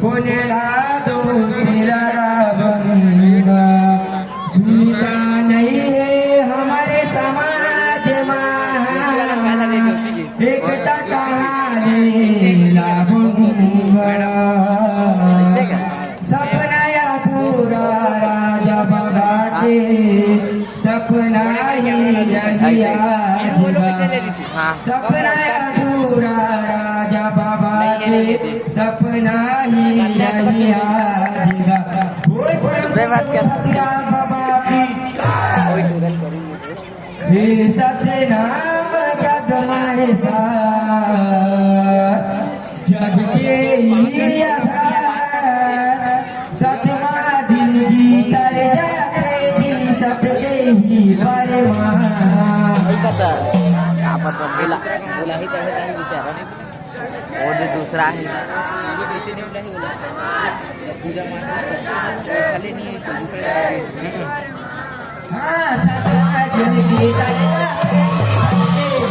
कोनेला दोषीला रावणगा सुविधा नहीं है हमारे समाज में एकता कहानी लाभूंगा सपना या पूरा राजा बाबा के सपना ही यही आजीगा सपना या पूरा राजा बाबा के सपना ही यही आजीगा बाबा की सबसे नाम जग माहे जग के ही आधार सचमा जिंदगी तर जाते जी सत्य ही परमार आपण बोला बोलाही त्याने काही विचारा और जो दूसरा है पूजा खाली नहीं दूसरे हाँ सचमा जिंदगी तर जाते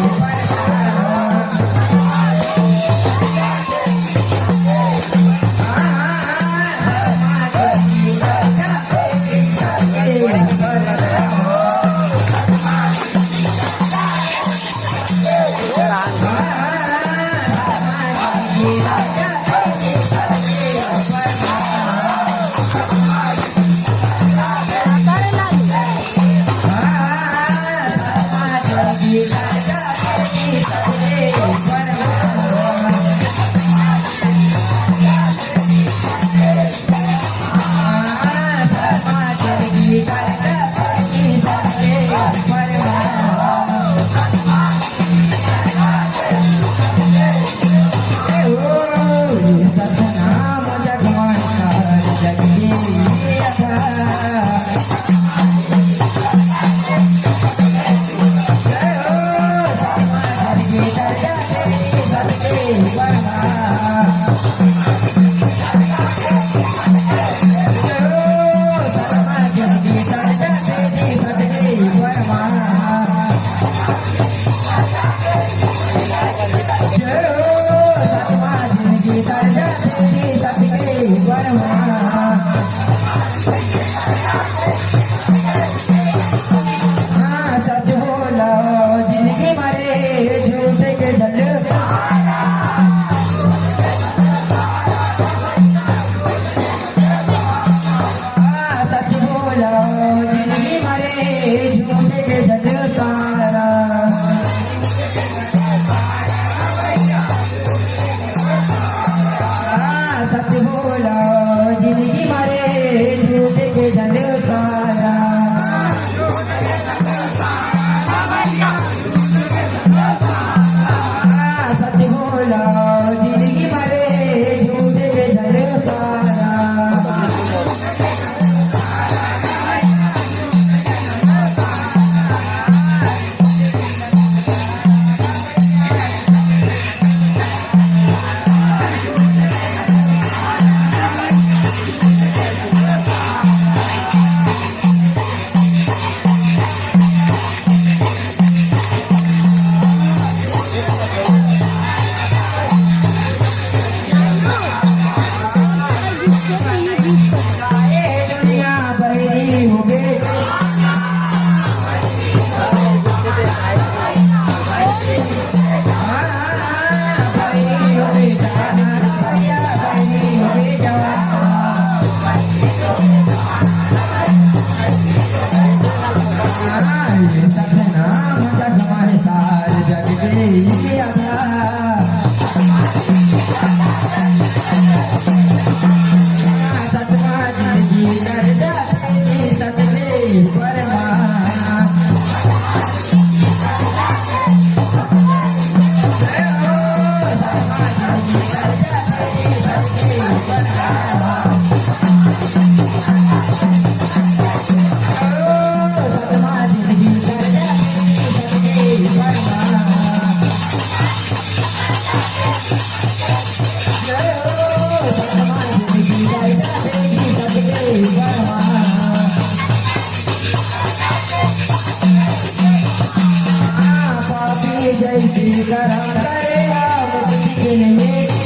जय श्री राम करे राम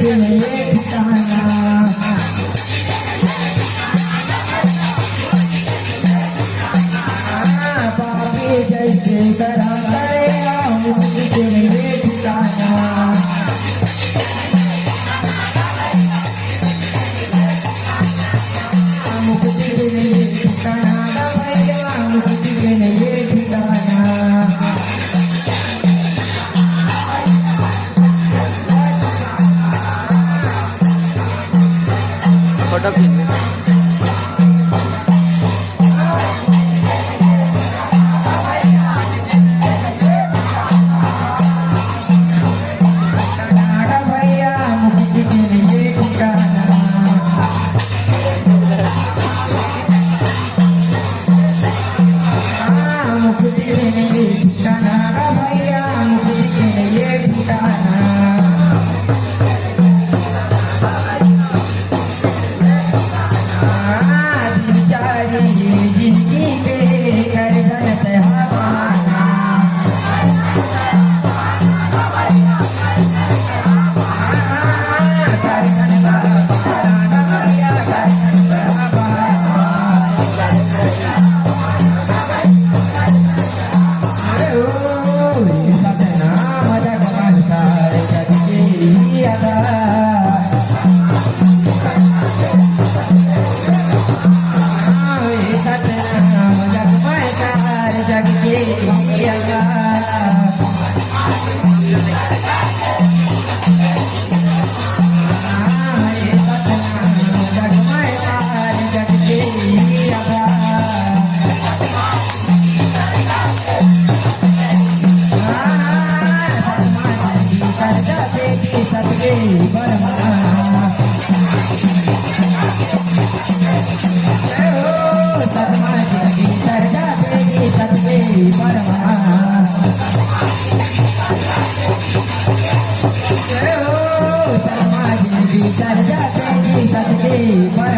बिन ये ठिकाना पापी जैसे करा करेगा मुक्ति बिन ये ठिकाना मुक्ति बिन ये ठिकाना भैया मुक्ति बिन ये ठिकाना फोटो खींच भैया मुक्ति बिन ये ठिकाना मुक्ति बिन ये ठिकाना भैया मुक्ति बिन ये ठिकाना जिंदगी के गर्दन तहाना गर्दन बाबा भैया गर्दन बाबा सतनाम जगवान सारे जग के अदा सतनाम जगवान सारे जग के अदा सतनाम जगवान सारे जग के अदा सरदा देगी सतगे बरमा सतमा देगी सरदा देगी सतगे बरमा सतमा देगी सरदा देगी सतगे बरमा